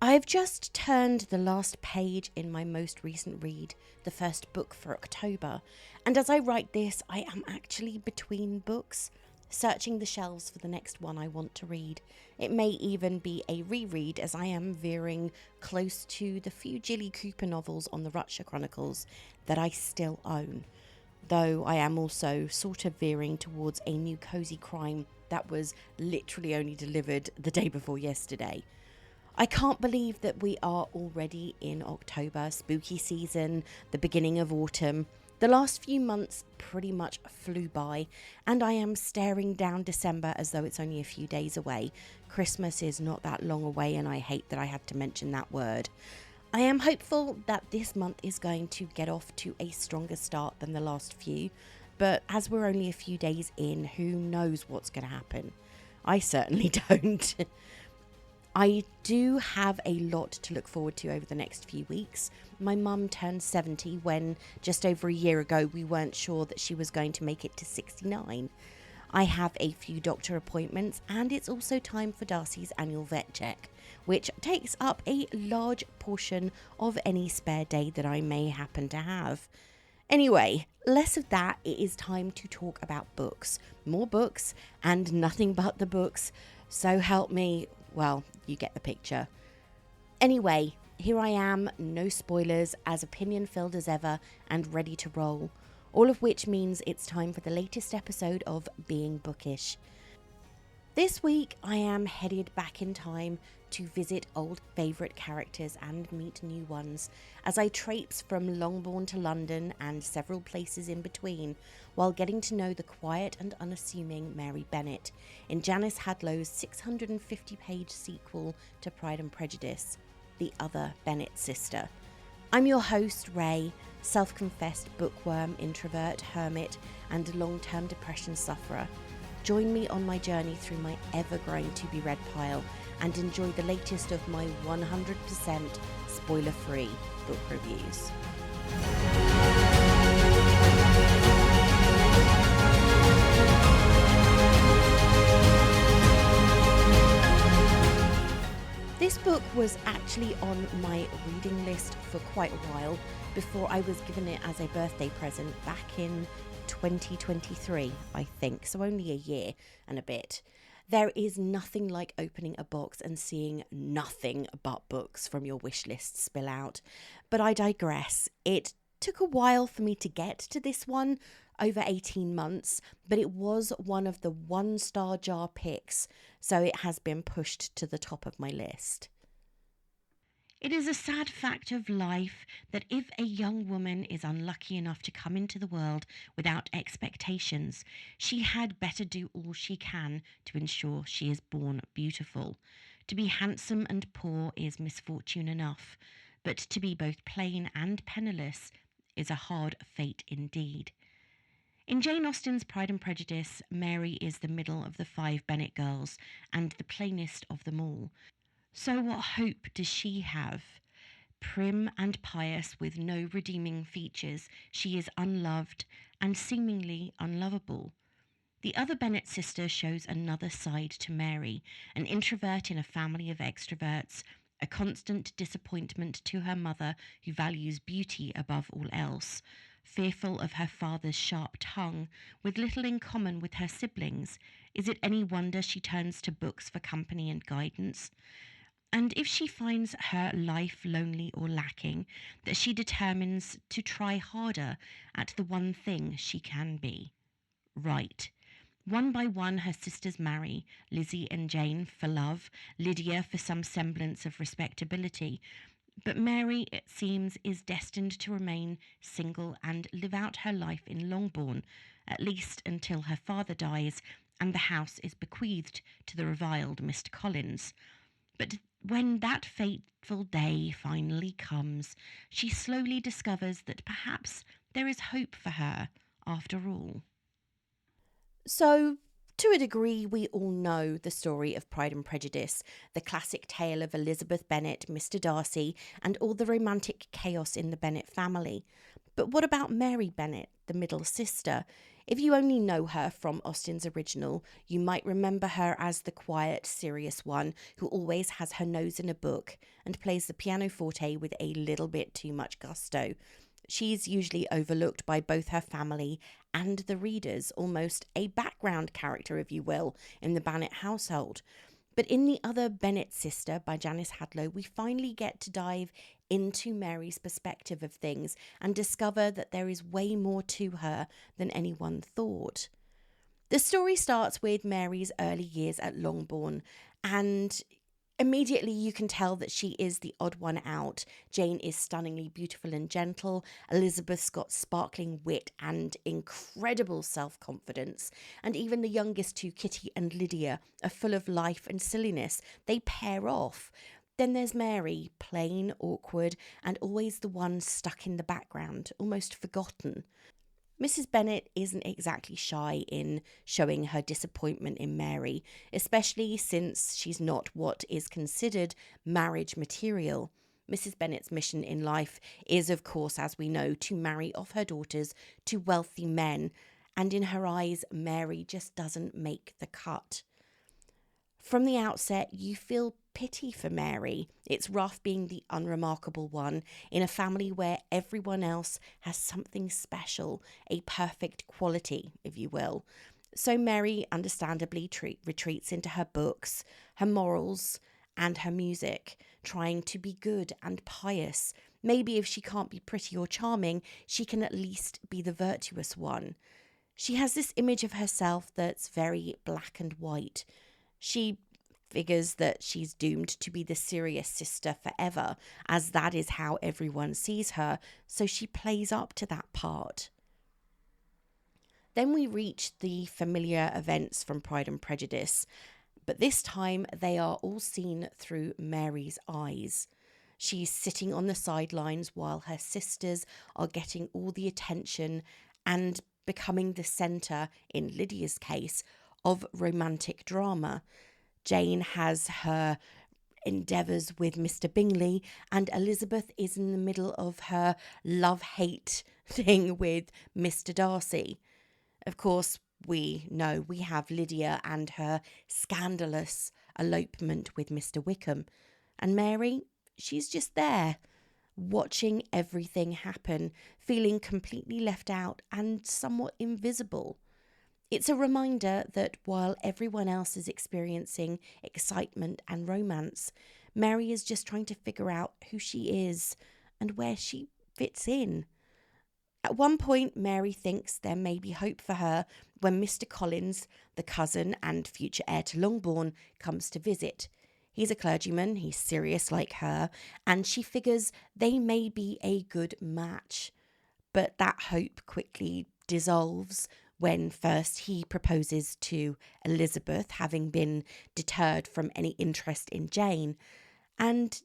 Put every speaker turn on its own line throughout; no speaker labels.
I've just turned the last page in my most recent read, the first book for October, and as I write this, I am actually between books, searching the shelves for the next one I want to read. It may even be a reread, as I am veering close to the few Jilly Cooper novels on the Rutshire Chronicles that I still own, though I am also sort of veering towards a new cosy crime that was literally only delivered the day before yesterday. I can't believe that we are already in October, spooky season, the beginning of autumn. The last few months pretty much flew by, and I am staring down December as though it's only a few days away. Christmas is not that long away, and I hate that I had to mention that word. I am hopeful that this month is going to get off to a stronger start than the last few, but as we're only a few days in, who knows what's going to happen? I certainly don't. I do have a lot to look forward to over the next few weeks. My mum turned 70 when, just over a year ago, we weren't sure that she was going to make it to 69. I have a few doctor appointments, and it's also time for Darcy's annual vet check, which takes up a large portion of any spare day that I may happen to have. Anyway, less of that, it is time to talk about books. More books, and nothing but the books. So help me. Well, you get the picture. Anyway, here I am, no spoilers, as opinion-filled as ever, and ready to roll. All of which means it's time for the latest episode of Being Bookish. This week, I am headed back in time to visit old favourite characters and meet new ones, as I traipse from Longbourn to London and several places in between, while getting to know the quiet and unassuming Mary Bennet in Janice Hadlow's 650-page sequel to Pride and Prejudice, The Other Bennet Sister. I'm your host, Ray, self-confessed bookworm, introvert, hermit, and long-term depression sufferer. Join me on my journey through my ever-growing to-be-read pile and enjoy the latest of my 100% spoiler-free book reviews. This book was actually on my reading list for quite a while before I was given it as a birthday present back in 2023, I think, so only a year and a bit. There is nothing like opening a box and seeing nothing but books from your wish list spill out. But I digress. It took a while for me to get to this one, over 18 months, but it was one of the 1-star jar picks, so it has been pushed to the top of my list. It is a sad fact of life that if a young woman is unlucky enough to come into the world without expectations, she had better do all she can to ensure she is born beautiful. To be handsome and poor is misfortune enough, but to be both plain and penniless is a hard fate indeed. In Jane Austen's Pride and Prejudice, Mary is the middle of the 5 Bennet girls and the plainest of them all. So what hope does she have? Prim and pious with no redeeming features, she is unloved and seemingly unlovable. The Other Bennet Sister shows another side to Mary, an introvert in a family of extroverts, a constant disappointment to her mother who values beauty above all else, fearful of her father's sharp tongue, with little in common with her siblings. Is it any wonder she turns to books for company and guidance? And if she finds her life lonely or lacking, that she determines to try harder at the one thing she can be. Right. One by one her sisters marry, Lizzie and Jane for love, Lydia for some semblance of respectability. But Mary, it seems, is destined to remain single and live out her life in Longbourn, at least until her father dies and the house is bequeathed to the reviled Mr Collins. But when that fateful day finally comes, she slowly discovers that perhaps there is hope for her after all. So, To a degree, we all know the story of Pride and Prejudice, the classic tale of Elizabeth Bennet, Mr Darcy, and all the romantic chaos in the Bennet family. But what about Mary Bennet, the middle sister? If you only know her from Austen's original, you might remember her as the quiet, serious one who always has her nose in a book and plays the pianoforte with a little bit too much gusto. She's usually overlooked by both her family and the readers, almost a background character, if you will, in the Bennet household. But in The Other Bennet Sister by Janice Hadlow, we finally get to dive into Mary's perspective of things and discover that there is way more to her than anyone thought. The story starts with Mary's early years at Longbourn, and immediately you can tell that she is the odd one out. Jane is stunningly beautiful and gentle. Elizabeth's got sparkling wit and incredible self-confidence. And even the youngest two, Kitty and Lydia, are full of life and silliness. They pair off. Then there's Mary, plain, awkward, and always the one stuck in the background, almost forgotten. Mrs Bennet isn't exactly shy in showing her disappointment in Mary, especially since she's not what is considered marriage material. Mrs Bennet's mission in life is, of course, as we know, to marry off her daughters to wealthy men, and in her eyes, Mary just doesn't make the cut. From the outset, you feel pity for Mary. It's rough being the unremarkable one in a family where everyone else has something special, a perfect quality, if you will. So Mary understandably retreats into her books, her morals, and her music, trying to be good and pious. Maybe if she can't be pretty or charming, she can at least be the virtuous one. She has this image of herself that's very black and white. She figures that she's doomed to be the serious sister forever, as that is how everyone sees her, so she plays up to that part. Then we reach the familiar events from Pride and Prejudice, but this time they are all seen through Mary's eyes. She's sitting on the sidelines while her sisters are getting all the attention and becoming the centre, in Lydia's case, of romantic drama. Jane has her endeavours with Mr Bingley, and Elizabeth is in the middle of her love-hate thing with Mr Darcy. Of course, we know we have Lydia and her scandalous elopement with Mr Wickham. And Mary, she's just there, watching everything happen, feeling completely left out and somewhat invisible. It's a reminder that while everyone else is experiencing excitement and romance, Mary is just trying to figure out who she is and where she fits in. At one point, Mary thinks there may be hope for her when Mr Collins, the cousin and future heir to Longbourn, comes to visit. He's a clergyman, he's serious like her, and she figures they may be a good match. But that hope quickly dissolves when first he proposes to Elizabeth, having been deterred from any interest in Jane, and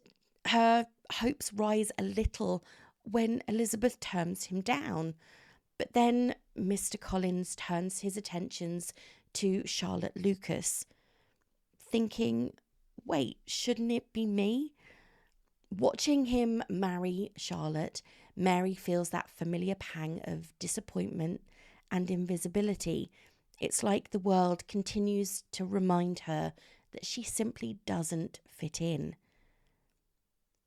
her hopes rise a little when Elizabeth turns him down. But then Mr Collins turns his attentions to Charlotte Lucas, thinking, wait, shouldn't it be me? Watching him marry Charlotte, Mary feels that familiar pang of disappointment and invisibility. It's like the world continues to remind her that she simply doesn't fit in.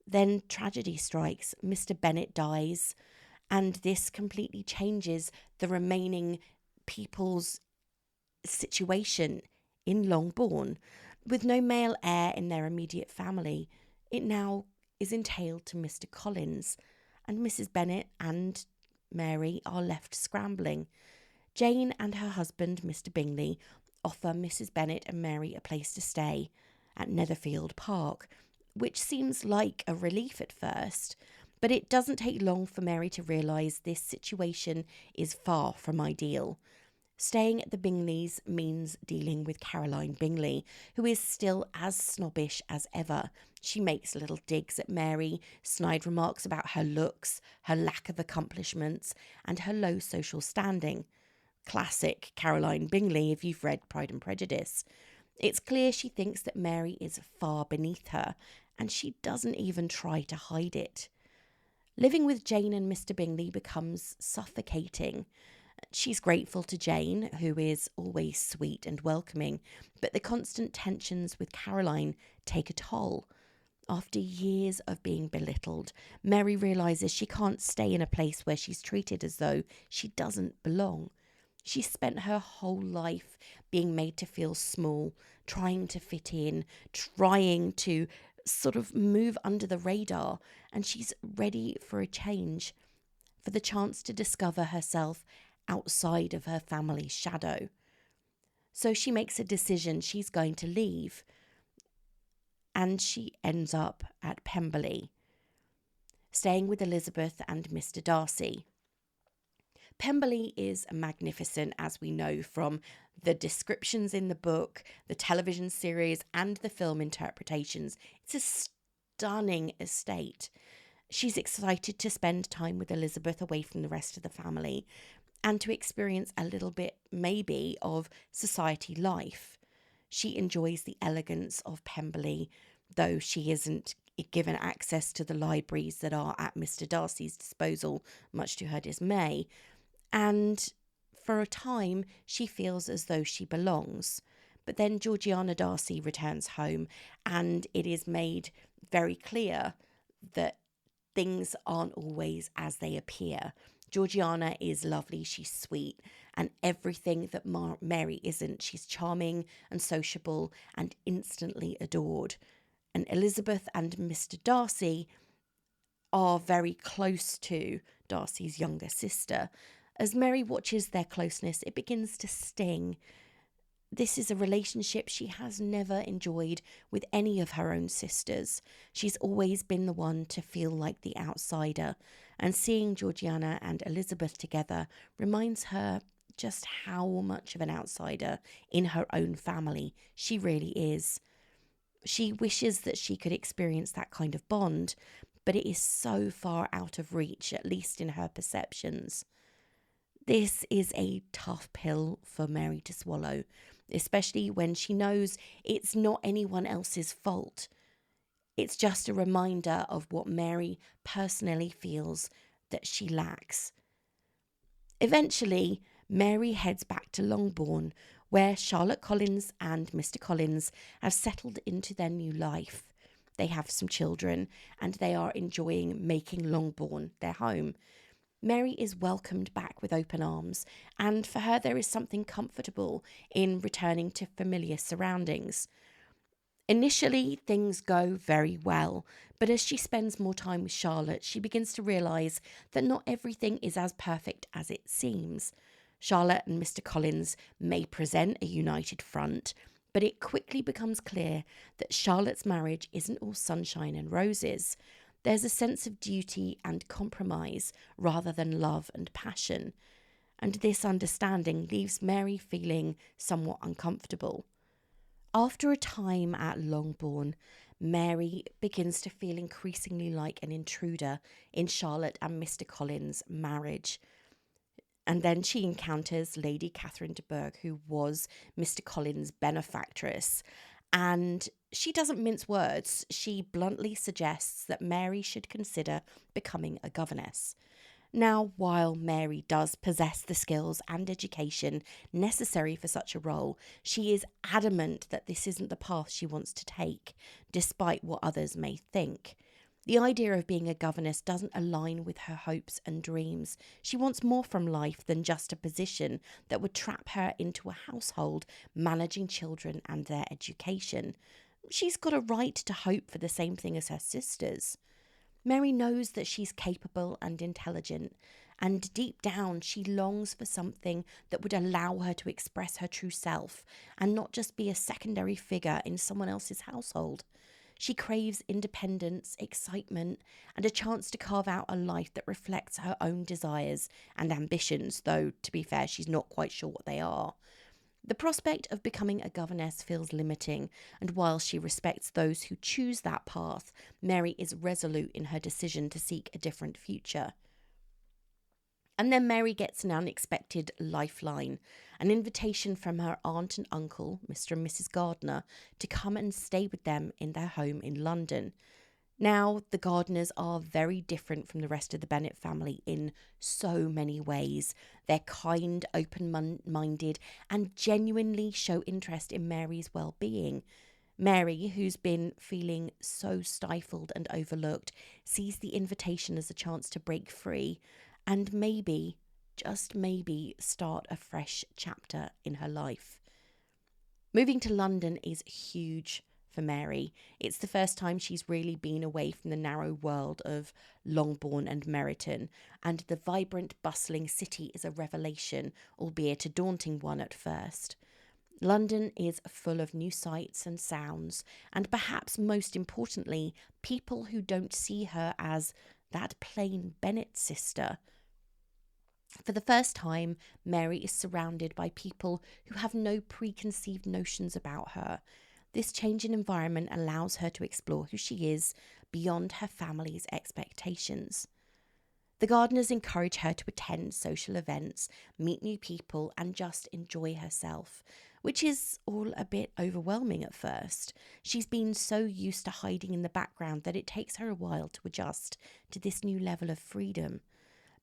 Then tragedy strikes. Mr Bennet dies, and this completely changes the remaining people's situation in Longbourn. With no male heir in their immediate family, it now is entailed to Mr Collins, and Mrs Bennet and Mary are left scrambling. Jane and her husband, Mr Bingley, offer Mrs Bennet and Mary a place to stay at Netherfield Park, which seems like a relief at first, but it doesn't take long for Mary to realise this situation is far from ideal. Staying at the Bingleys means dealing with Caroline Bingley, who is still as snobbish as ever. She makes little digs at Mary, snide remarks about her looks, her lack of accomplishments, and her low social standing. Classic Caroline Bingley, if you've read Pride and Prejudice. It's clear she thinks that Mary is far beneath her, and she doesn't even try to hide it. Living with Jane and Mr Bingley becomes suffocating. She's grateful to Jane, who is always sweet and welcoming, but the constant tensions with Caroline take a toll. After years of being belittled, Mary realises she can't stay in a place where she's treated as though she doesn't belong. She spent her whole life being made to feel small, trying to fit in, trying to sort of move under the radar, and she's ready for a change, for the chance to discover herself outside of her family's shadow. So she makes a decision. She's going to leave, and she ends up at Pemberley, staying with Elizabeth and Mr Darcy. Pemberley is magnificent, as we know from the descriptions in the book, the television series, and the film interpretations. It's a stunning estate. She's excited to spend time with Elizabeth away from the rest of the family and to experience a little bit, maybe, of society life. She enjoys the elegance of Pemberley, though she isn't given access to the libraries that are at Mr Darcy's disposal, much to her dismay. And for a time, she feels as though she belongs. But then Georgiana Darcy returns home, and it is made very clear that things aren't always as they appear. Georgiana is lovely, she's sweet, and everything that Mary isn't. She's charming and sociable and instantly adored. And Elizabeth and Mr Darcy are very close to Darcy's younger sister. As Mary watches their closeness, it begins to sting. This is a relationship she has never enjoyed with any of her own sisters. She's always been the one to feel like the outsider, and seeing Georgiana and Elizabeth together reminds her just how much of an outsider in her own family she really is. She wishes that she could experience that kind of bond, but it is so far out of reach, at least in her perceptions. This is a tough pill for Mary to swallow, especially when she knows it's not anyone else's fault. It's just a reminder of what Mary personally feels that she lacks. Eventually, Mary heads back to Longbourn, where Charlotte Collins and Mr Collins have settled into their new life. They have some children, and they are enjoying making Longbourn their home. Mary is welcomed back with open arms, and for her there is something comfortable in returning to familiar surroundings. Initially, things go very well, but as she spends more time with Charlotte, she begins to realise that not everything is as perfect as it seems. Charlotte and Mr Collins may present a united front, but it quickly becomes clear that Charlotte's marriage isn't all sunshine and roses. There's a sense of duty and compromise rather than love and passion, and this understanding leaves Mary feeling somewhat uncomfortable. After a time at Longbourn, Mary begins to feel increasingly like an intruder in Charlotte and Mr Collins' marriage. And then she encounters Lady Catherine de Bourgh, who was Mr Collins' benefactress. And she doesn't mince words. She bluntly suggests that Mary should consider becoming a governess. Now, while Mary does possess the skills and education necessary for such a role, she is adamant that this isn't the path she wants to take, despite what others may think. The idea of being a governess doesn't align with her hopes and dreams. She wants more from life than just a position that would trap her into a household managing children and their education. She's got a right to hope for the same thing as her sisters. Mary knows that she's capable and intelligent, and deep down she longs for something that would allow her to express her true self and not just be a secondary figure in someone else's household. She craves independence, excitement, and a chance to carve out a life that reflects her own desires and ambitions, though, to be fair, she's not quite sure what they are. The prospect of becoming a governess feels limiting, and while she respects those who choose that path, Mary is resolute in her decision to seek a different future. And then Mary gets an unexpected lifeline, an invitation from her aunt and uncle, Mr and Mrs Gardiner, to come and stay with them in their home in London. Now, the Gardiners are very different from the rest of the Bennet family in so many ways. They're kind, open-minded, and genuinely show interest in Mary's well-being. Mary, who's been feeling so stifled and overlooked, sees the invitation as a chance to break free and maybe, just maybe, start a fresh chapter in her life. Moving to London is huge for Mary. It's the first time she's really been away from the narrow world of Longbourn and Meryton, and the vibrant, bustling city is a revelation, albeit a daunting one at first. London is full of new sights and sounds, and perhaps most importantly, people who don't see her as that plain Bennet sister. For the first time, Mary is surrounded by people who have no preconceived notions about her. This change in environment allows her to explore who she is beyond her family's expectations. The Gardiners encourage her to attend social events, meet new people, and just enjoy herself, which is all a bit overwhelming at first. She's been so used to hiding in the background that it takes her a while to adjust to this new level of freedom.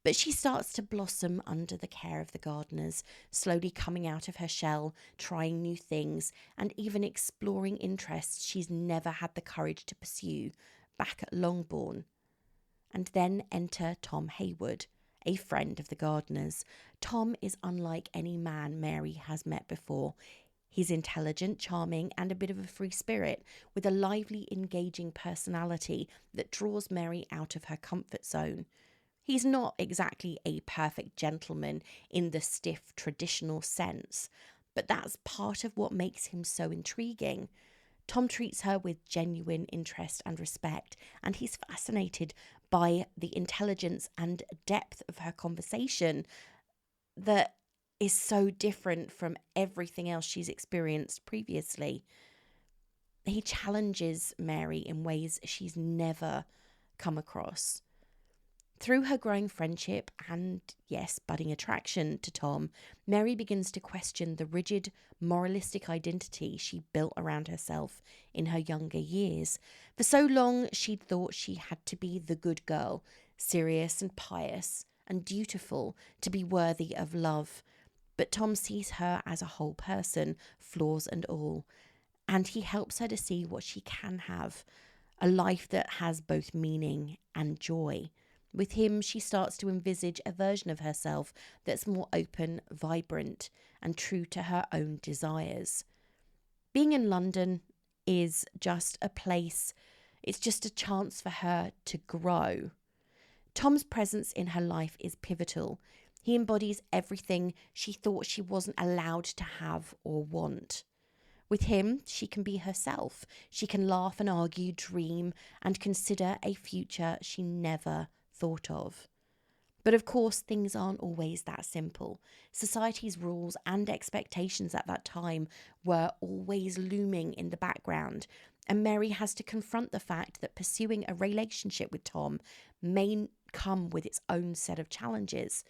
But she starts to blossom under the care of the Gardiners, slowly coming out of her shell, trying new things, and even exploring interests she's never had the courage to pursue back at Longbourn. And then enter Tom Hayward, a friend of the Gardiners. Tom is unlike any man Mary has met before. He's intelligent, charming, and a bit of a free spirit, with a lively, engaging personality that draws Mary out of her comfort zone. He's not exactly a perfect gentleman in the stiff, traditional sense, but that's part of what makes him so intriguing. Tom treats her with genuine interest and respect, and he's fascinated by the intelligence and depth of her conversation that is so different from everything else she's experienced previously. He challenges Mary in ways she's never come across. Through her growing friendship and, yes, budding attraction to Tom, Mary begins to question the rigid, moralistic identity she built around herself in her younger years. For so long, she'd thought she had to be the good girl, serious and pious and dutiful to be worthy of love. But Tom sees her as a whole person, flaws and all, and he helps her to see what she can have, a life that has both meaning and joy. With him, she starts to envisage a version of herself that's more open, vibrant, and true to her own desires. Being in London is just a place, it's just a chance for her to grow. Tom's presence in her life is pivotal. He embodies everything she thought she wasn't allowed to have or want. With him, she can be herself. She can laugh and argue, dream, and consider a future she never thought of. But of course, things aren't always that simple. Society's rules and expectations at that time were always looming in the background, and Mary has to confront the fact that pursuing a relationship with Tom may come with its own set of challenges.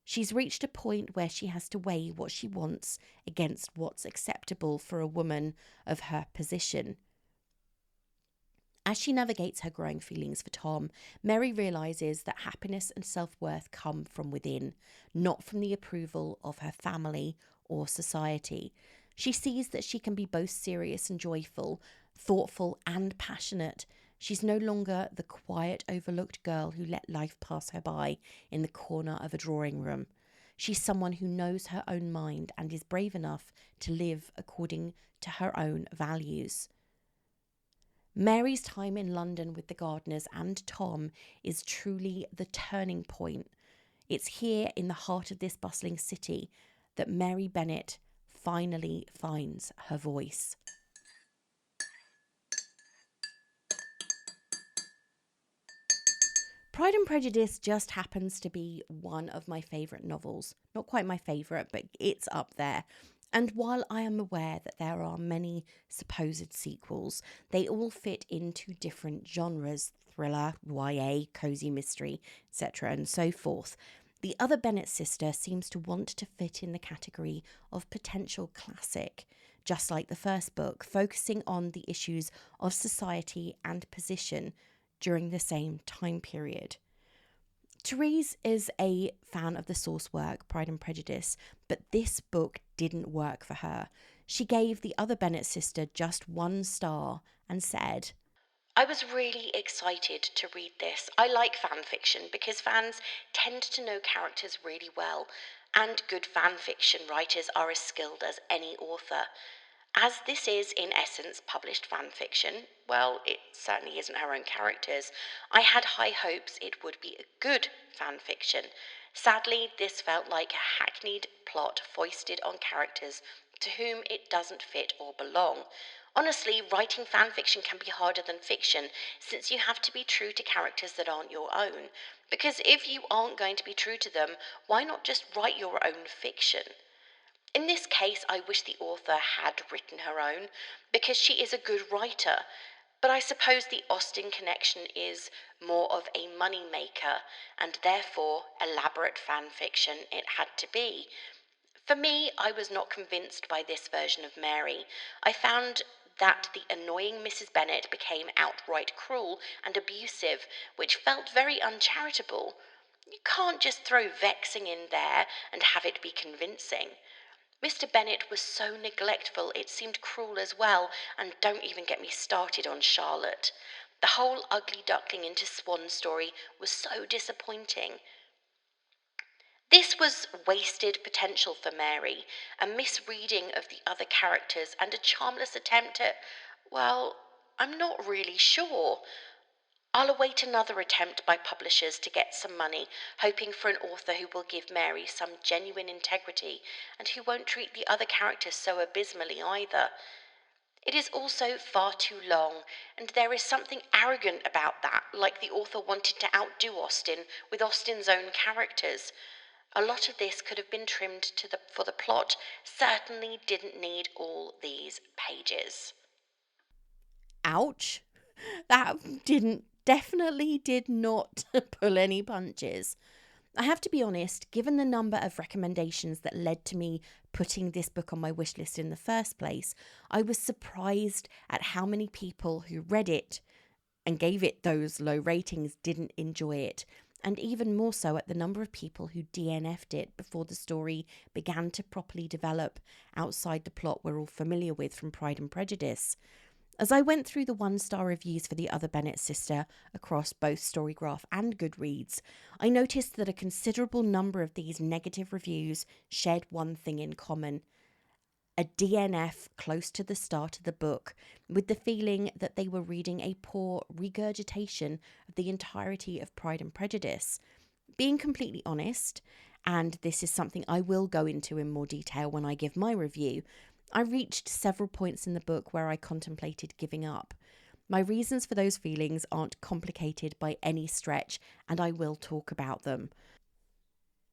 She's reached a point where she has to weigh what she wants against what's acceptable for a woman of her position. As she navigates her growing feelings for Tom, Mary realises that happiness and self-worth come from within, not from the approval of her family or society. She sees that she can be both serious and joyful, thoughtful and passionate. She's no longer the quiet, overlooked girl who let life pass her by in the corner of a drawing room. She's someone who knows her own mind and is brave enough to live according to her own values. Mary's time in London with the Gardiners and Tom is truly the turning point. It's here in the heart of this bustling city that Mary Bennet finally finds her voice. Pride and Prejudice just happens to be one of my favourite novels. Not quite my favourite, but it's up there. And while I am aware that there are many supposed sequels, they all fit into different genres: thriller, YA, cosy mystery, etc. and so forth. The Other Bennet Sister seems to want to fit in the category of potential classic, just like the first book, focusing on the issues of society and position during the same time period. Therese is a fan of the source work, Pride and Prejudice, but this book didn't work for her. She gave The Other Bennet Sister just 1 star and said, "I was really excited to read this. I like fan fiction because fans tend to know characters really well, and good fan fiction writers are as skilled as any author. As this is, in essence, published fan fiction, well, it certainly isn't her own characters, I had high hopes it would be a good fan fiction. Sadly, this felt like a hackneyed plot foisted on characters to whom it doesn't fit or belong. Honestly, writing fan fiction can be harder than fiction, since you have to be true to characters that aren't your own. Because if you aren't going to be true to them, why not just write your own fiction? In this case, I wish the author had written her own, because she is a good writer. But I suppose the Austen connection is more of a money maker, and therefore elaborate fan fiction it had to be. For me, I was not convinced by this version of Mary. I found that the annoying Mrs. Bennet became outright cruel and abusive, which felt very uncharitable. You can't just throw vexing in there and have it be convincing. Mr. Bennet was so neglectful it seemed cruel as well, and don't even get me started on Charlotte. The whole ugly duckling into swan story was so disappointing. This was wasted potential for Mary, a misreading of the other characters, and a charmless attempt at, well, I'm not really sure. I'll await another attempt by publishers to get some money, hoping for an author who will give Mary some genuine integrity and who won't treat the other characters so abysmally either. It is also far too long, and there is something arrogant about that, like the author wanted to outdo Austen with Austen's own characters. A lot of this could have been trimmed for the plot, certainly didn't need all these pages. Ouch. That definitely did not pull any punches. I have to be honest, given the number of recommendations that led to me putting this book on my wish list in the first place, I was surprised at how many people who read it and gave it those low ratings didn't enjoy it, and even more so at the number of people who DNF'd it before the story began to properly develop outside the plot we're all familiar with from Pride and Prejudice. As I went through the 1-star reviews for The Other Bennet Sister across both StoryGraph and Goodreads, I noticed that a considerable number of these negative reviews shared one thing in common: a DNF close to the start of the book, with the feeling that they were reading a poor regurgitation of the entirety of Pride and Prejudice. Being completely honest, and this is something I will go into in more detail when I give my review, I reached several points in the book where I contemplated giving up. My reasons for those feelings aren't complicated by any stretch, and I will talk about them.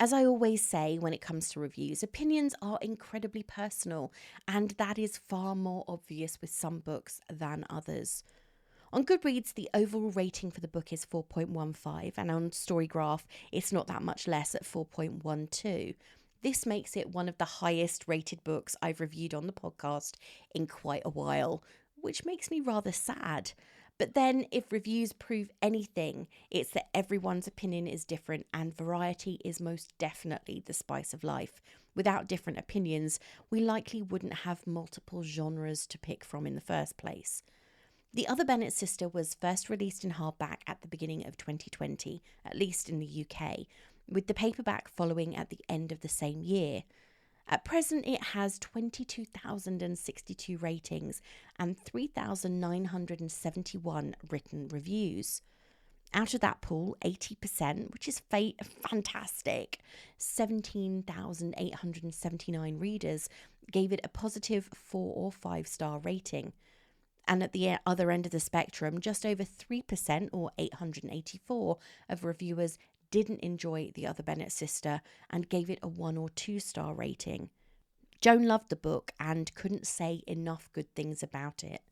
As I always say when it comes to reviews, opinions are incredibly personal, and that is far more obvious with some books than others. On Goodreads, the overall rating for the book is 4.15, and on StoryGraph, it's not that much less at 4.12. This makes it one of the highest rated books I've reviewed on the podcast in quite a while, which makes me rather sad. But then, if reviews prove anything, it's that everyone's opinion is different, and variety is most definitely the spice of life. Without different opinions, we likely wouldn't have multiple genres to pick from in the first place. The Other Bennet Sister was first released in hardback at the beginning of 2020, at least in the UK, with the paperback following at the end of the same year. At present, it has 22,062 ratings and 3,971 written reviews. Out of that pool, 80%, which is fantastic, 17,879 readers gave it a positive 4 or 5-star rating. And at the other end of the spectrum, just over 3%, or 884, of reviewers didn't enjoy The Other Bennet Sister and gave it a 1 or 2-star rating. Joan loved the book and couldn't say enough good things about it.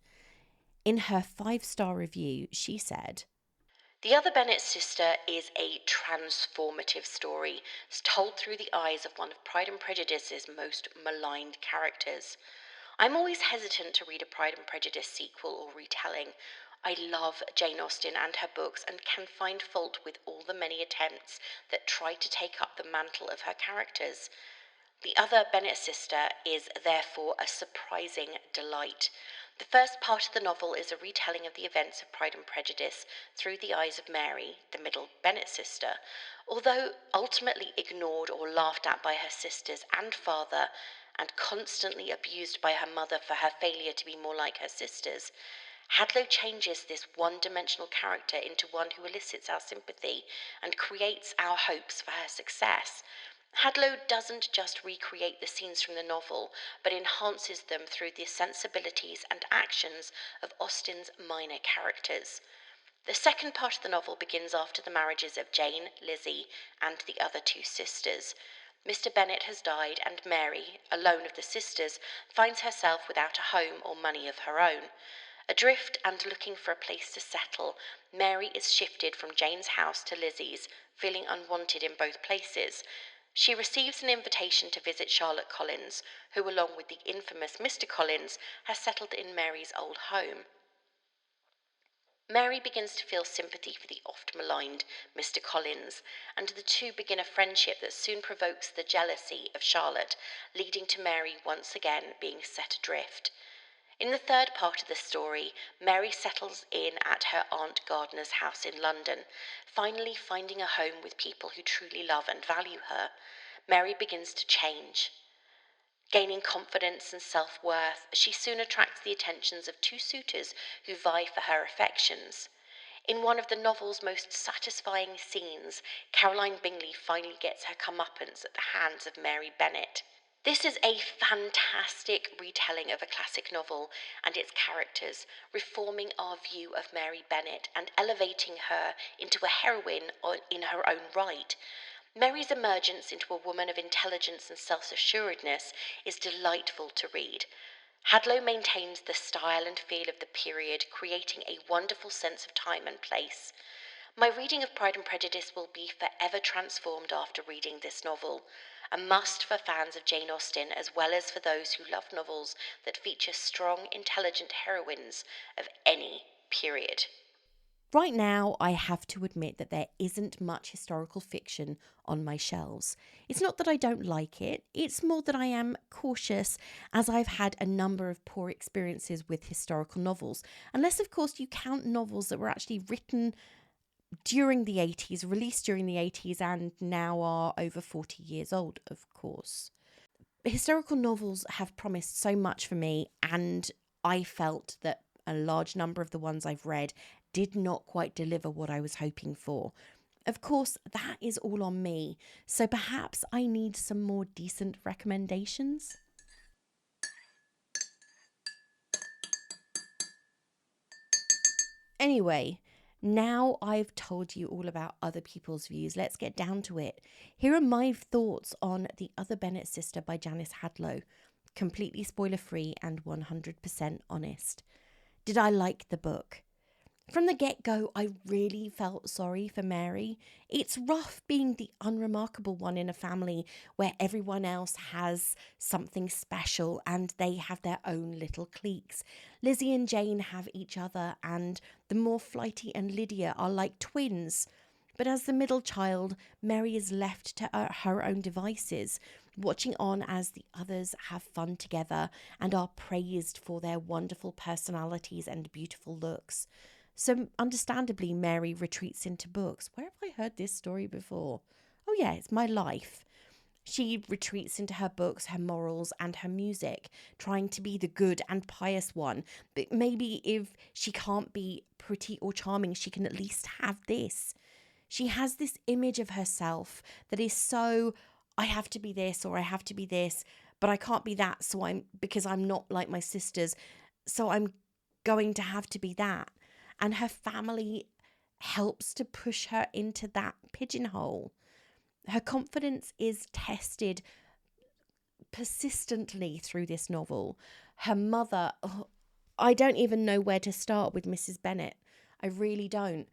In her 5-star review, she said, The Other Bennet Sister is a transformative story, told through the eyes of one of Pride and Prejudice's most maligned characters. I'm always hesitant to read a Pride and Prejudice sequel or retelling. I love Jane Austen and her books and can find fault with all the many attempts that try to take up the mantle of her characters. The Other Bennet Sister is therefore a surprising delight. The first part of the novel is a retelling of the events of Pride and Prejudice through the eyes of Mary, the middle Bennet sister. Although ultimately ignored or laughed at by her sisters and father, and constantly abused by her mother for her failure to be more like her sisters, Hadlow changes this one-dimensional character into one who elicits our sympathy and creates our hopes for her success. Hadlow doesn't just recreate the scenes from the novel, but enhances them through the sensibilities and actions of Austen's minor characters. The second part of the novel begins after the marriages of Jane, Lizzie, and the other two sisters. Mr Bennet has died, and Mary, alone of the sisters, finds herself without a home or money of her own. Adrift and looking for a place to settle, Mary is shifted from Jane's house to Lizzie's, feeling unwanted in both places. She receives an invitation to visit Charlotte Collins, who, along with the infamous Mr Collins, has settled in Mary's old home. Mary begins to feel sympathy for the oft-maligned Mr Collins, and the two begin a friendship that soon provokes the jealousy of Charlotte, leading to Mary once again being set adrift. In the third part of the story, Mary settles in at her Aunt Gardiner's house in London, finally finding a home with people who truly love and value her. Mary begins to change. Gaining confidence and self-worth, she soon attracts the attentions of two suitors who vie for her affections. In one of the novel's most satisfying scenes, Caroline Bingley finally gets her comeuppance at the hands of Mary Bennet. This is a fantastic retelling of a classic novel and its characters, reforming our view of Mary Bennet and elevating her into a heroine in her own right. Mary's emergence into a woman of intelligence and self-assuredness is delightful to read. Hadlow maintains the style and feel of the period, creating a wonderful sense of time and place. My reading of Pride and Prejudice will be forever transformed after reading this novel. A must for fans of Jane Austen, as well as for those who love novels that feature strong, intelligent heroines of any period. Right now, I have to admit that there isn't much historical fiction on my shelves. It's not that I don't like it, it's more that I am cautious, as I've had a number of poor experiences with historical novels. Unless, of course, you count novels that were actually written during the 80s, released during the 80s, and now are over 40 years old, of course. Historical novels have promised so much for me, and I felt that a large number of the ones I've read did not quite deliver what I was hoping for. Of course, that is all on me, so perhaps I need some more decent recommendations. Anyway, now I've told you all about other people's views, let's get down to it. Here are my thoughts on The Other Bennet Sister by Janice Hadlow. Completely spoiler-free and 100% honest. Did I like the book? From the get-go, I really felt sorry for Mary. It's rough being the unremarkable one in a family where everyone else has something special and they have their own little cliques. Lizzie and Jane have each other, and the more flighty and Lydia are like twins. But as the middle child, Mary is left to her own devices, watching on as the others have fun together and are praised for their wonderful personalities and beautiful looks. So understandably, Mary retreats into books. Where have I heard this story before? Oh yeah, it's my life. She retreats into her books, her morals, and her music, trying to be the good and pious one. But maybe if she can't be pretty or charming, she can at least have this. She has this image of herself that is so, I have to be this or I have to be this, but I can't be that, because I'm not like my sisters, so I'm going to have to be that. And her family helps to push her into that pigeonhole. Her confidence is tested persistently through this novel. Her mother, I don't even know where to start with Mrs. Bennet. I really don't.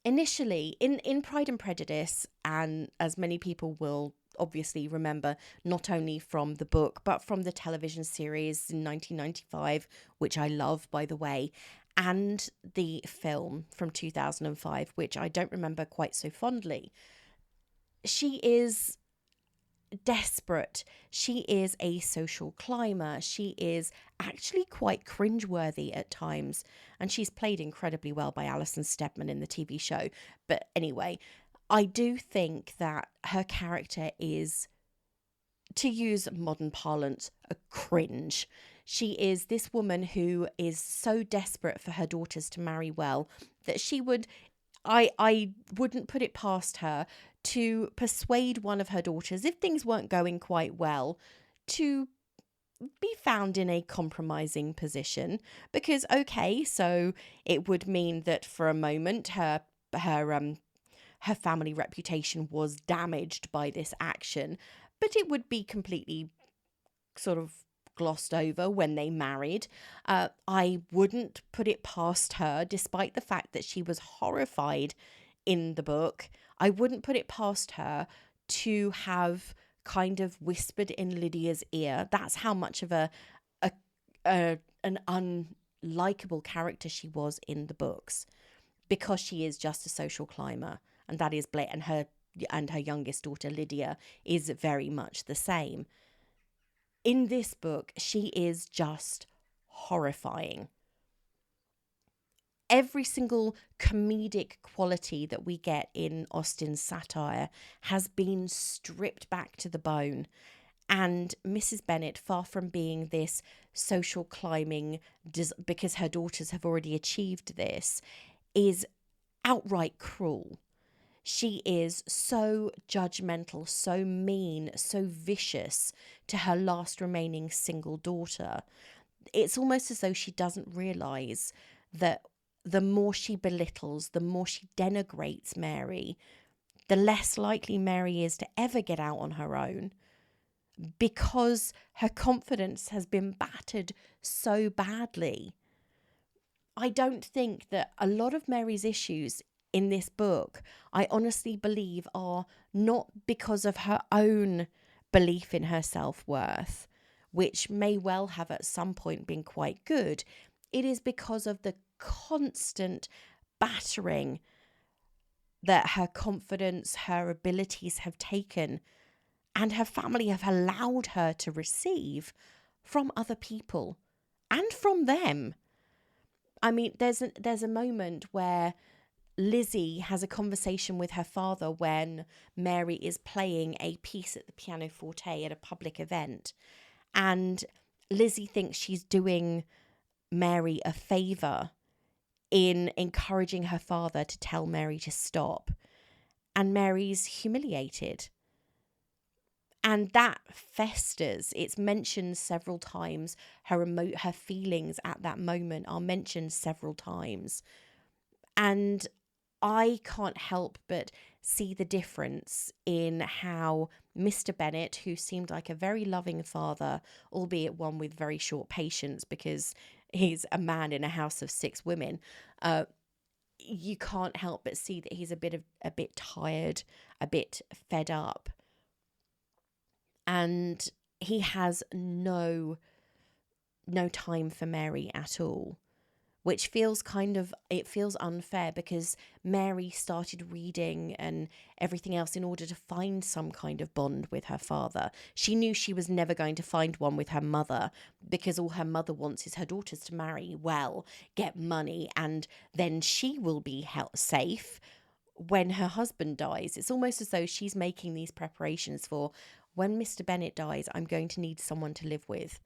Initially, in Pride and Prejudice, and as many people will obviously remember, not only from the book, but from the television series in 1995, which I love, by the way, and the film from 2005, which I don't remember quite so fondly. She is desperate. She is a social climber. She is actually quite cringeworthy at times, and she's played incredibly well by Alison Steadman in the TV show. But anyway, I do think that her character is, to use modern parlance, a cringe. She is this woman who is so desperate for her daughters to marry well that she would, I wouldn't put it past her to persuade one of her daughters, if things weren't going quite well, to be found in a compromising position. Because, okay, so it would mean that for a moment her family reputation was damaged by this action, but it would be completely sort of glossed over when they married. I wouldn't put it past her, despite the fact that she was horrified in the book. I wouldn't put it past her to have kind of whispered in Lydia's ear. That's how much of an unlikable character she was in the books, because she is just a social climber, and that is and her youngest daughter Lydia is very much the same. In this book, she is just horrifying. Every single comedic quality that we get in Austen's satire has been stripped back to the bone. And Mrs. Bennet, far from being this social climbing, because her daughters have already achieved this, is outright cruel. She is so judgmental, so mean, so vicious to her last remaining single daughter. It's almost as though she doesn't realise that the more she belittles, the more she denigrates Mary, the less likely Mary is to ever get out on her own, because her confidence has been battered so badly. I don't think that a lot of Mary's issues in this book, I honestly believe, are not because of her own belief in her self-worth, which may well have at some point been quite good. It is because of the constant battering that her confidence, her abilities have taken, and her family have allowed her to receive from other people and from them. I mean, there's a moment where Lizzie has a conversation with her father when Mary is playing a piece at the pianoforte at a public event, and Lizzie thinks she's doing Mary a favour in encouraging her father to tell Mary to stop, and Mary's humiliated. And that festers. It's mentioned several times. Her feelings at that moment are mentioned several times. And I can't help but see the difference in how Mr. Bennet, who seemed like a very loving father, albeit one with very short patience because he's a man in a house of 6 women, you can't help but see that he's a bit tired, a bit fed up. And he has no time for Mary at all, which feels unfair, because Mary started reading and everything else in order to find some kind of bond with her father. She knew she was never going to find one with her mother, because all her mother wants is her daughters to marry well, get money, and then she will be safe when her husband dies. It's almost as though she's making these preparations for, when Mr. Bennet dies, I'm going to need someone to live with.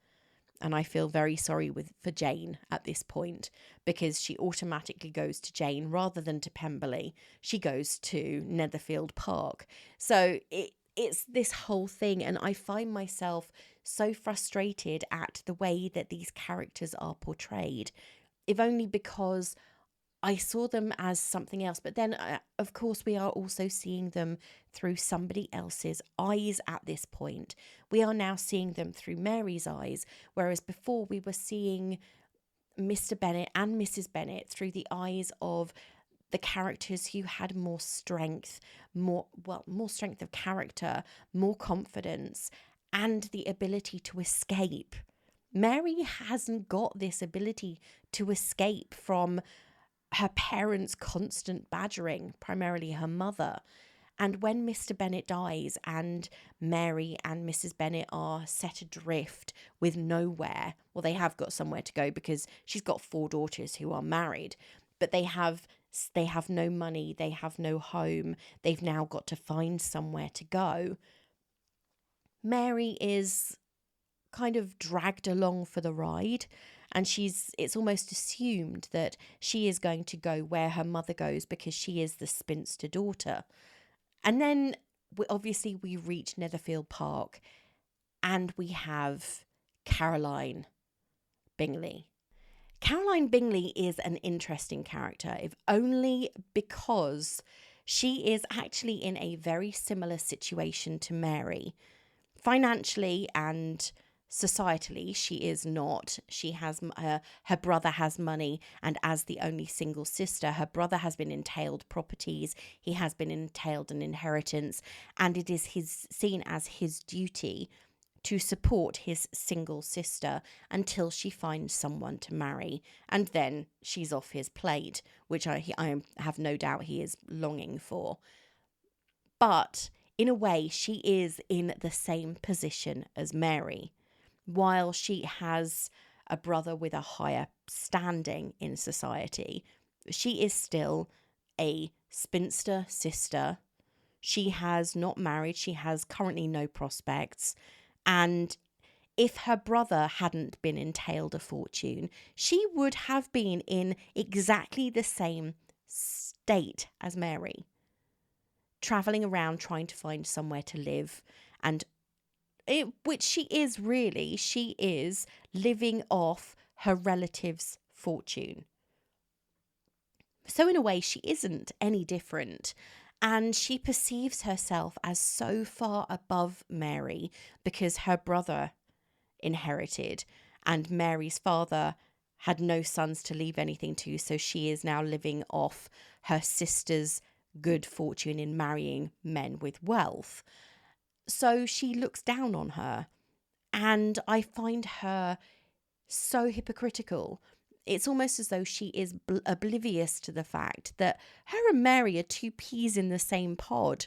And I feel very sorry for Jane at this point, because she automatically goes to Jane rather than to Pemberley. She goes to Netherfield Park. So it's this whole thing, and I find myself so frustrated at the way that these characters are portrayed, if only because I saw them as something else. But then, of course, we are also seeing them through somebody else's eyes at this point. We are now seeing them through Mary's eyes, whereas before we were seeing Mr. Bennet and Mrs. Bennet through the eyes of the characters who had more strength, more strength of character, more confidence, and the ability to escape. Mary hasn't got this ability to escape from her parents' constant badgering, primarily her mother. And when Mr. Bennet dies and Mary and Mrs. Bennet are set adrift with nowhere, well, they have got somewhere to go because she's got 4 daughters who are married, but they have no money, they have no home, they've now got to find somewhere to go. Mary is kind of dragged along for the ride, and it's almost assumed that she is going to go where her mother goes because she is the spinster daughter. And then we reach Netherfield Park and we have Caroline Bingley. Caroline Bingley is an interesting character, if only because she is actually in a very similar situation to Mary. Financially and societally, she is not. She has her brother has money, and as the only single sister, her brother has been entailed properties. He has been entailed an inheritance, and it is seen as his duty to support his single sister until she finds someone to marry, and then she's off his plate, which I have no doubt he is longing for. But in a way, she is in the same position as Mary. While she has a brother with a higher standing in society, she is still a spinster sister. She has not married. She has currently no prospects. And if her brother hadn't been entailed a fortune, she would have been in exactly the same state as Mary, travelling around trying to find somewhere to live, and which she is living off her relatives' fortune. So in a way, she isn't any different. And she perceives herself as so far above Mary because her brother inherited and Mary's father had no sons to leave anything to. So she is now living off her sister's good fortune in marrying men with wealth. So she looks down on her, and I find her so hypocritical. It's almost as though she is oblivious to the fact that her and Mary are 2 peas in the same pod.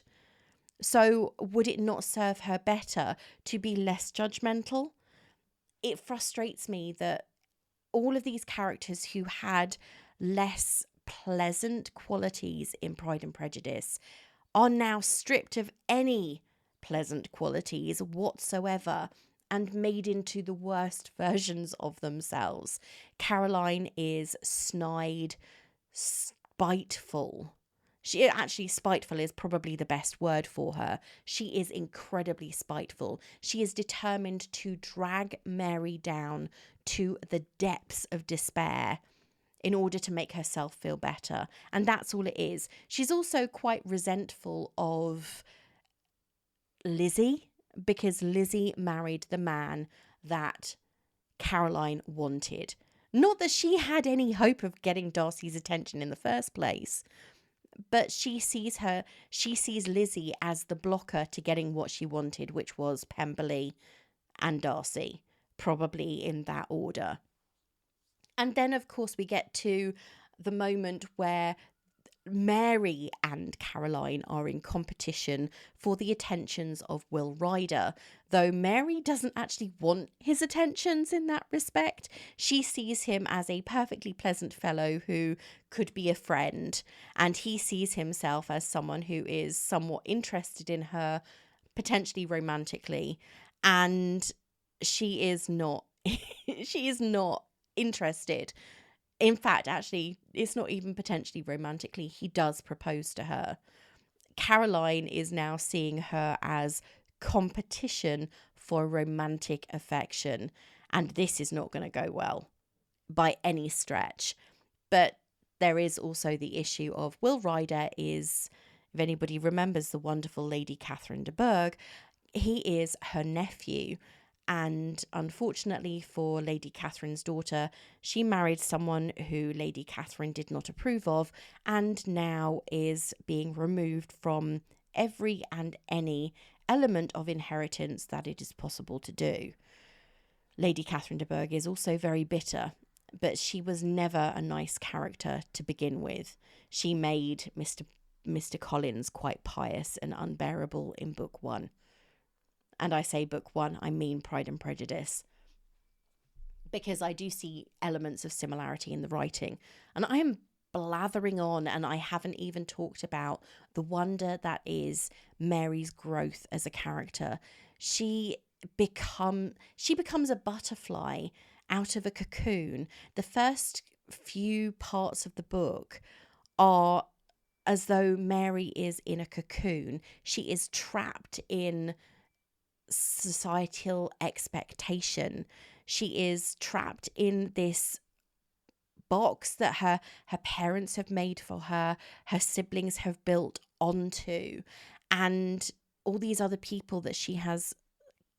So would it not serve her better to be less judgmental? It frustrates me that all of these characters who had less pleasant qualities in Pride and Prejudice are now stripped of any pleasant qualities whatsoever and made into the worst versions of themselves. Caroline is snide, spiteful. Spiteful is probably the best word for her. She is incredibly spiteful. She is determined to drag Mary down to the depths of despair in order to make herself feel better. And that's all it is. She's also quite resentful of Lizzie, because Lizzie married the man that Caroline wanted. Not that she had any hope of getting Darcy's attention in the first place, but she sees Lizzie as the blocker to getting what she wanted, which was Pemberley and Darcy, probably in that order. And then, of course, we get to the moment where Mary and Caroline are in competition for the attentions of Will Ryder, though Mary doesn't actually want his attentions in that respect. She sees him as a perfectly pleasant fellow who could be a friend, and he sees himself as someone who is somewhat interested in her, potentially romantically, and she is not she is not interested. In fact, actually, it's not even potentially romantically. He does propose to her. Caroline is now seeing her as competition for romantic affection, and this is not going to go well by any stretch. But there is also the issue of Will Ryder is, if anybody remembers the wonderful Lady Catherine de Bourgh, he is her nephew. And unfortunately for Lady Catherine's daughter, she married someone who Lady Catherine did not approve of, and now is being removed from every and any element of inheritance that it is possible to do. Lady Catherine de Bourgh is also very bitter, but she was never a nice character to begin with. She made Mr. Collins quite pious and unbearable in book 1. And I say book 1, I mean Pride and Prejudice, because I do see elements of similarity in the writing. And I am blathering on, and I haven't even talked about the wonder that is Mary's growth as a character. She becomes a butterfly out of a cocoon. The first few parts of the book are as though Mary is in a cocoon. She is trapped in societal expectation. She is trapped in this box that her parents have made for her siblings have built onto, and all these other people that she has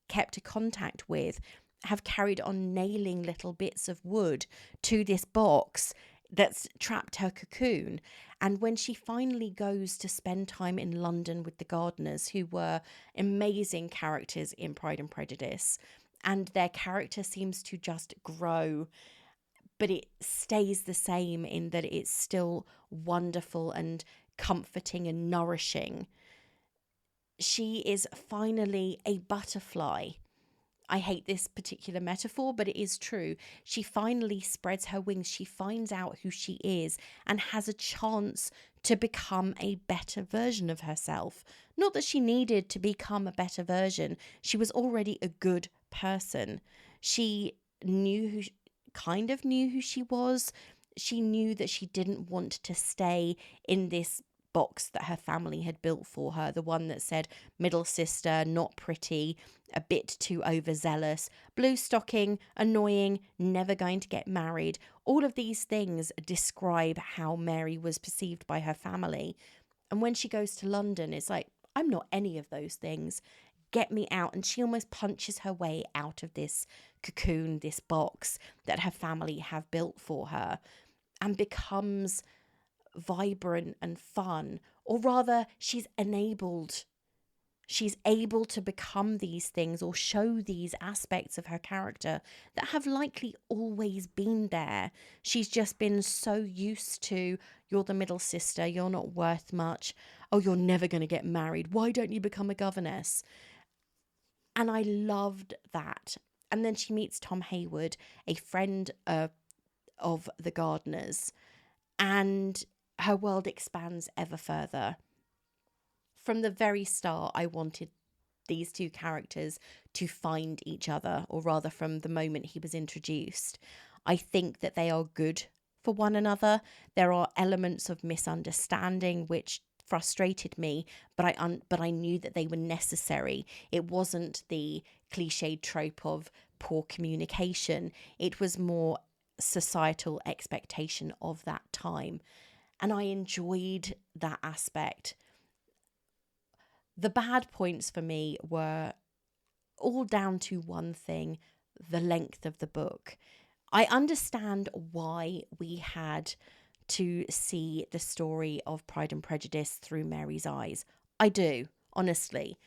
kept a contact with have carried on nailing little bits of wood to this box that's trapped her cocoon. And when she finally goes to spend time in London with the Gardiners, who were amazing characters in Pride and Prejudice, and their character seems to just grow, but it stays the same in that it's still wonderful and comforting and nourishing. She is finally a butterfly. I hate this particular metaphor, but it is true. She finally spreads her wings. She finds out who she is and has a chance to become a better version of herself. Not that she needed to become a better version. She was already a good person. She kind of knew who she was. She knew that she didn't want to stay in this box that her family had built for her, the one that said middle sister, not pretty, a bit too overzealous, blue stocking, annoying, never going to get married. All of these things describe how Mary was perceived by her family. And when she goes to London, it's like, I'm not any of those things. Get me out. And she almost punches her way out of this cocoon, this box that her family have built for her, and becomes vibrant and fun. Or rather, she's able to become these things or show these aspects of her character that have likely always been there. She's just been so used to, you're the middle sister, you're not worth much, oh, you're never going to get married, why don't you become a governess? And I loved that. And then she meets Tom Hayward, a friend of the Gardiners, and her world expands ever further. From the very start, I wanted these two characters to find each other, or rather from the moment he was introduced. I think that they are good for one another. There are elements of misunderstanding which frustrated me, but I knew that they were necessary. It wasn't the cliched trope of poor communication. It was more societal expectation of that time. And I enjoyed that aspect. The bad points for me were all down to one thing: the length of the book. I understand why we had to see the story of Pride and Prejudice through Mary's eyes. I do, honestly.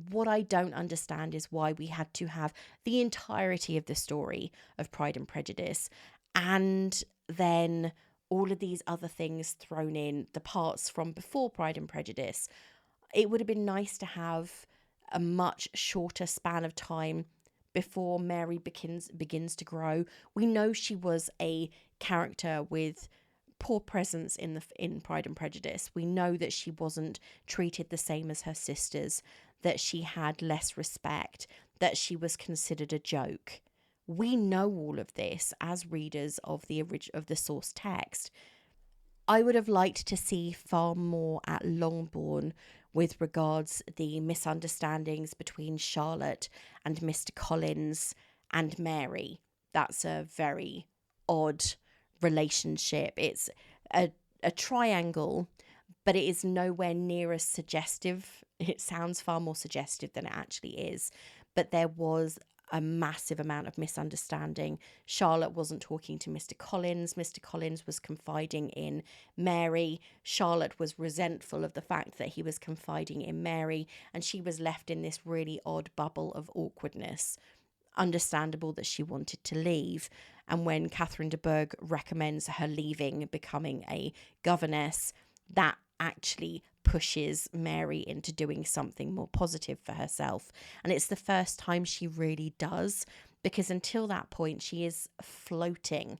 What I don't understand is why we had to have the entirety of the story of Pride and Prejudice and then all of these other things thrown in, the parts from before Pride and Prejudice. It would have been nice to have a much shorter span of time before Mary begins to grow. We know she was a character with poor presence in Pride and Prejudice. We know that she wasn't treated the same as her sisters, that she had less respect, that she was considered a joke. We know all of this as readers of the source text. I would have liked to see far more at Longbourn with regards the misunderstandings between Charlotte and Mr. Collins and Mary. That's a very odd relationship. It's a triangle, but it is nowhere near as suggestive. It sounds far more suggestive than it actually is. But there was a massive amount of misunderstanding. Charlotte wasn't talking to Mr. Collins. Mr. Collins was confiding in Mary. Charlotte was resentful of the fact that he was confiding in Mary, and she was left in this really odd bubble of awkwardness. Understandable that she wanted to leave. And when Catherine de Bourgh recommends her leaving, becoming a governess, that actually pushes Mary into doing something more positive for herself. And it's the first time she really does, because until that point, she is floating.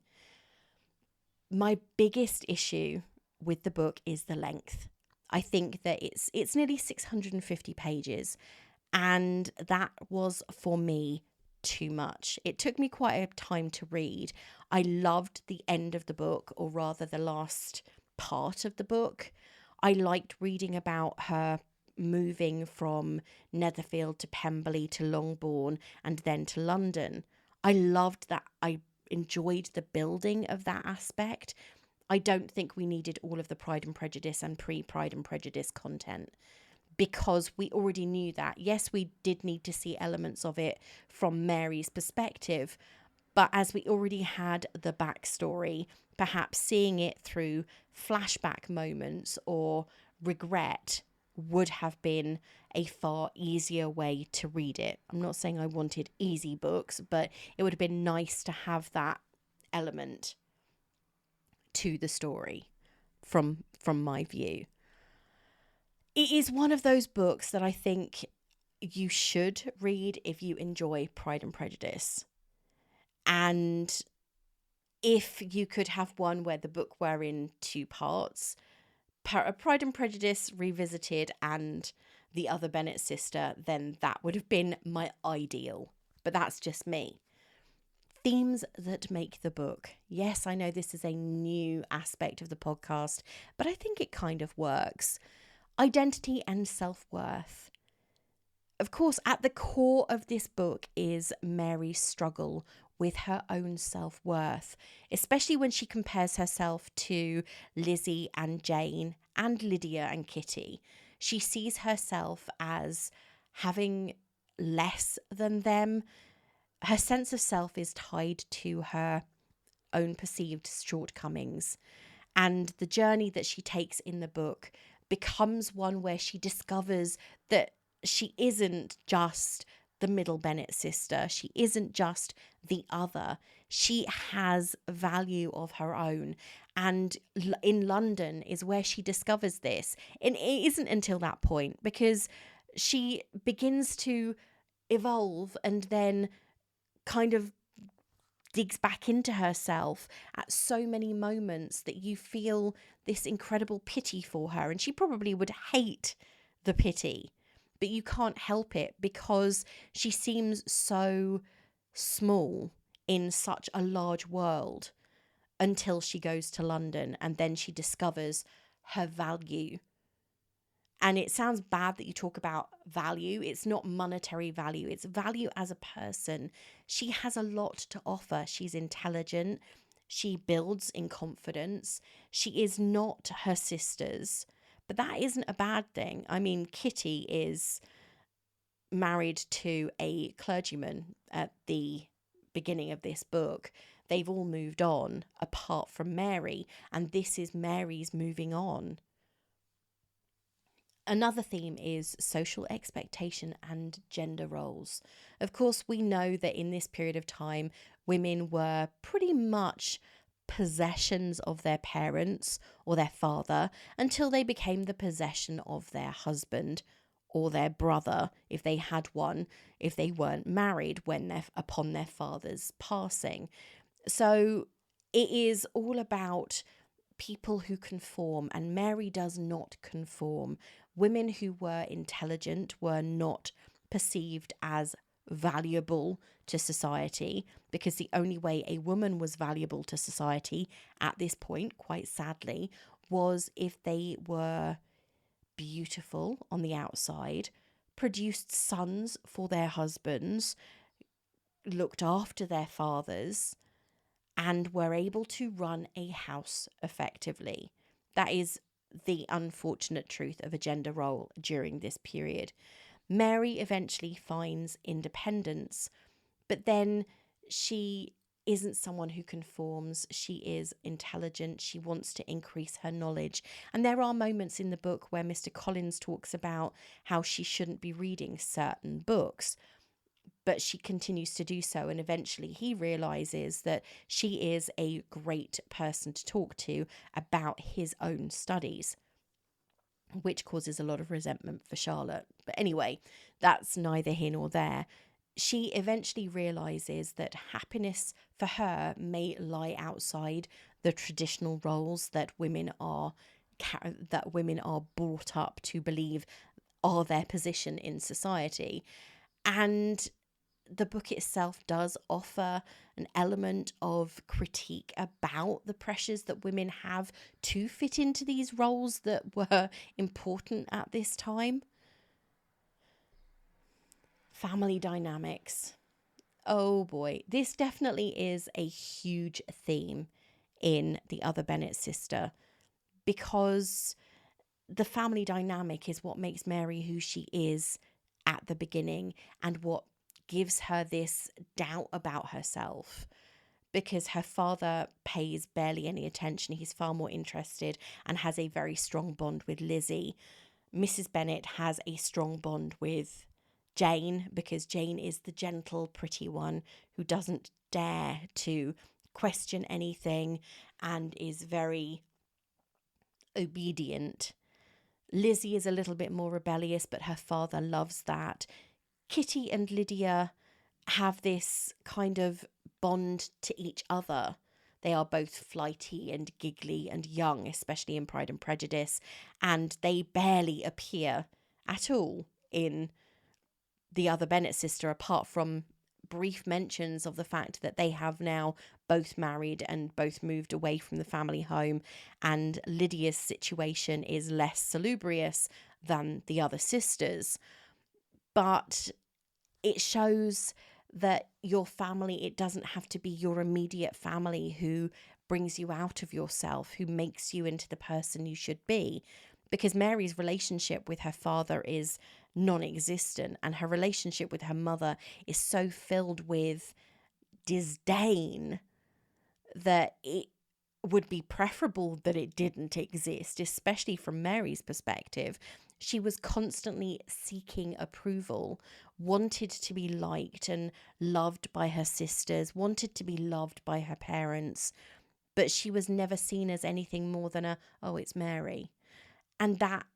My biggest issue with the book is the length. I think that it's nearly 650 pages, and that was, for me, too much. It took me quite a time to read. I loved the end of the book, or rather the last part of the book. I liked reading about her moving from Netherfield to Pemberley to Longbourn and then to London. I loved that. I enjoyed the building of that aspect. I don't think we needed all of the Pride and Prejudice and pre-Pride and Prejudice content, because we already knew that. Yes, we did need to see elements of it from Mary's perspective, but as we already had the backstory, perhaps seeing it through flashback moments or regret would have been a far easier way to read it. I'm not saying I wanted easy books, but it would have been nice to have that element to the story from my view. It is one of those books that I think you should read if you enjoy Pride and Prejudice. And if you could have one where the book were in two parts, Pride and Prejudice Revisited and The Other Bennet Sister, then that would have been my ideal. But that's just me. Themes that make the book. Yes, I know this is a new aspect of the podcast, but I think it kind of works. Identity and self-worth. Of course, at the core of this book is Mary's struggle with her own self-worth, especially when she compares herself to Lizzie and Jane and Lydia and Kitty. She sees herself as having less than them. Her sense of self is tied to her own perceived shortcomings. And the journey that she takes in the book becomes one where she discovers that she isn't just the middle Bennet sister. She isn't just the other. She has value of her own. And in London is where she discovers this. And it isn't until that point, because she begins to evolve and then kind of digs back into herself at so many moments that you feel this incredible pity for her. And she probably would hate the pity, but you can't help it because she seems so small in such a large world until she goes to London, and then she discovers her value. And it sounds bad that you talk about value. It's not monetary value. It's value as a person. She has a lot to offer. She's intelligent. She builds in confidence. She is not her sisters. But that isn't a bad thing. I mean, Kitty is married to a clergyman at the beginning of this book. They've all moved on apart from Mary. And this is Mary's moving on. Another theme is social expectation and gender roles. Of course, we know that in this period of time, women were pretty much possessions of their parents or their father until they became the possession of their husband or their brother, if they had one, if they weren't married upon their father's passing. So it is all about people who conform, and Mary does not conform. Women who were intelligent were not perceived as valuable to society, because the only way a woman was valuable to society at this point, quite sadly, was if they were beautiful on the outside, produced sons for their husbands, looked after their fathers, and were able to run a house effectively. That is the unfortunate truth of a gender role during this period. Mary eventually finds independence, But then she isn't someone who conforms. She is intelligent. She wants to increase her knowledge. And there are moments in the book where Mr. Collins talks about how she shouldn't be reading certain books, but she continues to do so. And eventually he realizes that she is a great person to talk to about his own studies, which causes a lot of resentment for Charlotte. But anyway, that's neither here nor there. She eventually realizes that happiness for her may lie outside the traditional roles that women are brought up to believe are their position in society. And the book itself does offer an element of critique about the pressures that women have to fit into these roles that were important at this time. Family dynamics. Oh boy, this definitely is a huge theme in The Other Bennet Sister, because the family dynamic is what makes Mary who she is at the beginning and what gives her this doubt about herself, because her father pays barely any attention. He's far more interested and has a very strong bond with Lizzie. Mrs. Bennet has a strong bond with Jane, because Jane is the gentle, pretty one who doesn't dare to question anything and is very obedient. Lizzie is a little bit more rebellious, but her father loves that. Kitty and Lydia have this kind of bond to each other. They are both flighty and giggly and young, especially in Pride and Prejudice, and they barely appear at all in The Other Bennet Sister, apart from brief mentions of the fact that they have now both married and both moved away from the family home, and Lydia's situation is less salubrious than the other sisters. But it shows that your family, it doesn't have to be your immediate family who brings you out of yourself, who makes you into the person you should be. Because Mary's relationship with her father is non-existent, and her relationship with her mother is so filled with disdain that it would be preferable that it didn't exist, especially from Mary's perspective. She was constantly seeking approval, wanted to be liked and loved by her sisters, wanted to be loved by her parents, but she was never seen as anything more than oh, it's Mary. And that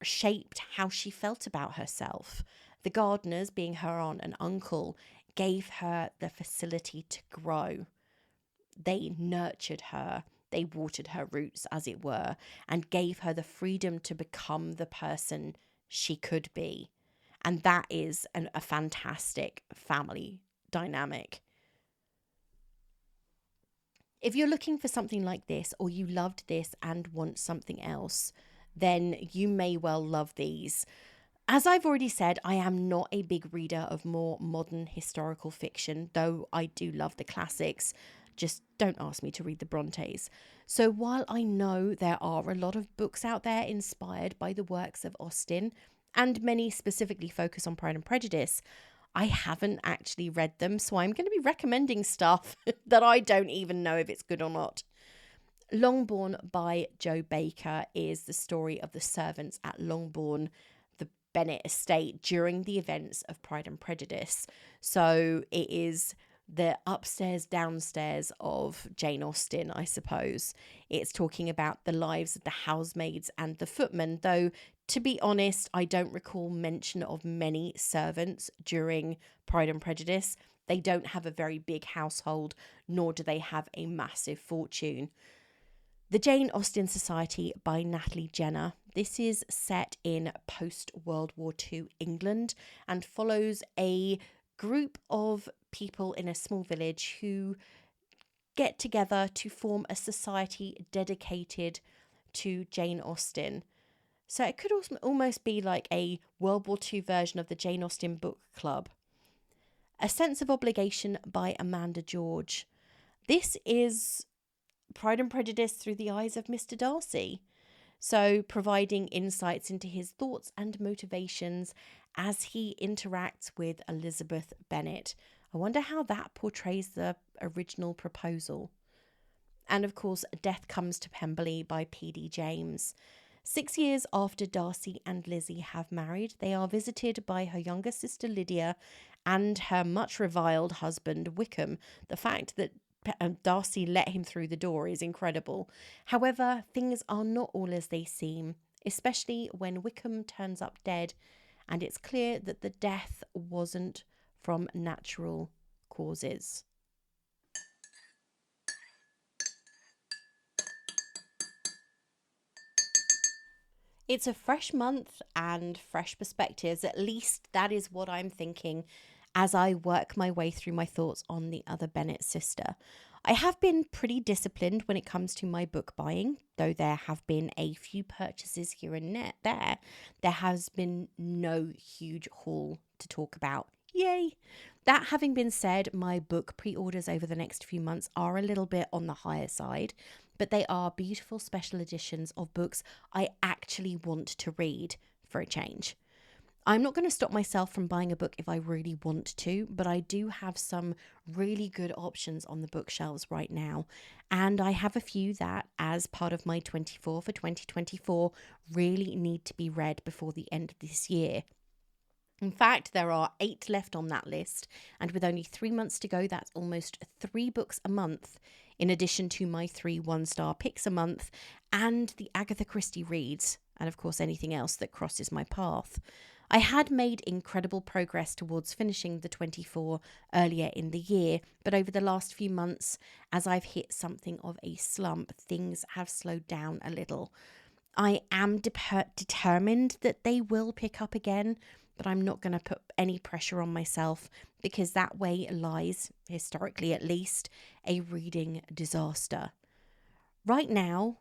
shaped how she felt about herself. The Gardiners, being her aunt and uncle, gave her the facility to grow. They nurtured her. They watered her roots, as it were, and gave her the freedom to become the person she could be. And that is a fantastic family dynamic. If you're looking for something like this, or you loved this and want something else, then you may well love these. As I've already said, I am not a big reader of more modern historical fiction, though I do love the classics. Just don't ask me to read the Brontes. So while I know there are a lot of books out there inspired by the works of Austen, and many specifically focus on Pride and Prejudice, I haven't actually read them, so I'm going to be recommending stuff that I don't even know if it's good or not. Longbourn by Joe Baker is the story of the servants at Longbourn, the Bennet estate, during the events of Pride and Prejudice. So it is the upstairs, downstairs of Jane Austen, I suppose. It's talking about the lives of the housemaids and the footmen, though, to be honest, I don't recall mention of many servants during Pride and Prejudice. They don't have a very big household, nor do they have a massive fortune. The Jane Austen Society by Natalie Jenner. This is set in post-World War II England and follows a group of people in a small village who get together to form a society dedicated to Jane Austen. So it could almost be like a World War II version of the Jane Austen book club. A Sense of Obligation by Amanda George. This is Pride and Prejudice through the eyes of Mr. Darcy. So providing insights into his thoughts and motivations as he interacts with Elizabeth Bennet, I wonder how that portrays the original proposal. And of course, Death Comes to Pemberley by P.D. James. 6 years after Darcy and Lizzie have married, they are visited by her younger sister Lydia and her much reviled husband Wickham. The fact that Darcy let him through the door is incredible. However, things are not all as they seem, especially when Wickham turns up dead and it's clear that the death wasn't from natural causes. It's a fresh month and fresh perspectives. At least that is what I'm thinking as I work my way through my thoughts on The Other Bennet Sister. I have been pretty disciplined when it comes to my book buying, though there have been a few purchases here and there. There has been no huge haul to talk about. Yay! That having been said, my book pre-orders over the next few months are a little bit on the higher side, but they are beautiful special editions of books I actually want to read for a change. I'm not going to stop myself from buying a book if I really want to, but I do have some really good options on the bookshelves right now. And I have a few that, as part of my 24 for 2024, really need to be read before the end of this year. In fact, there are 8 left on that list, and with only 3 months to go, that's almost 3 books a month, in addition to my 3 one-star picks a month, and the Agatha Christie reads, and of course anything else that crosses my path. I had made incredible progress towards finishing the 24 earlier in the year, but over the last few months, as I've hit something of a slump, things have slowed down a little. I am determined that they will pick up again, but I'm not going to put any pressure on myself because that way lies, historically at least, a reading disaster. Right now,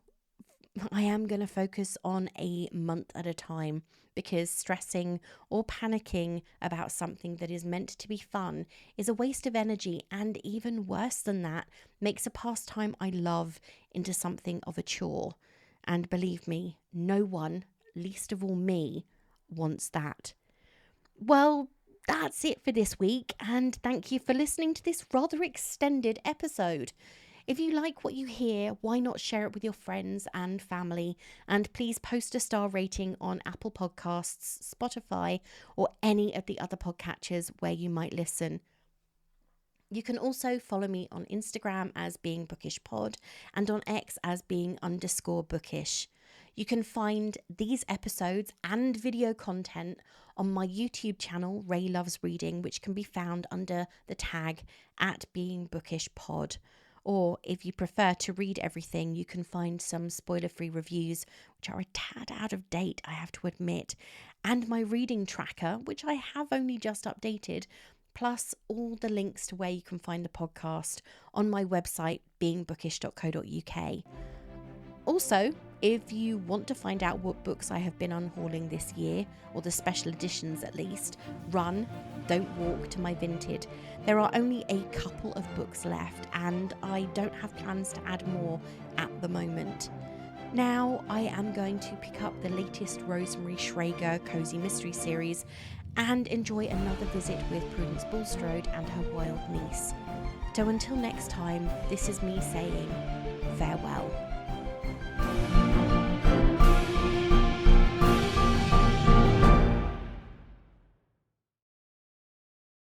I am going to focus on a month at a time because stressing or panicking about something that is meant to be fun is a waste of energy, and even worse than that, makes a pastime I love into something of a chore. And believe me, no one, least of all me, wants that. Well, that's it for this week, and thank you for listening to this rather extended episode. If you like what you hear, why not share it with your friends and family? And please post a star rating on Apple Podcasts, Spotify, or any of the other podcatchers where you might listen. You can also follow me on Instagram as BeingBookishPod and on X as being_bookish. You can find these episodes and video content on my YouTube channel, Ray Loves Reading, which can be found under the tag @BeingBookishPod. Or if you prefer to read everything, you can find some spoiler-free reviews, which are a tad out of date, I have to admit, and my reading tracker, which I have only just updated, plus all the links to where you can find the podcast on my website, beingbookish.co.uk. Also, if you want to find out what books I have been unhauling this year, or the special editions at least, run, don't walk to my Vinted. There are only a couple of books left, and I don't have plans to add more at the moment. Now I am going to pick up the latest Rosemary Schrager Cozy Mystery series and enjoy another visit with Prudence Bulstrode and her wild niece. So until next time, this is me saying farewell.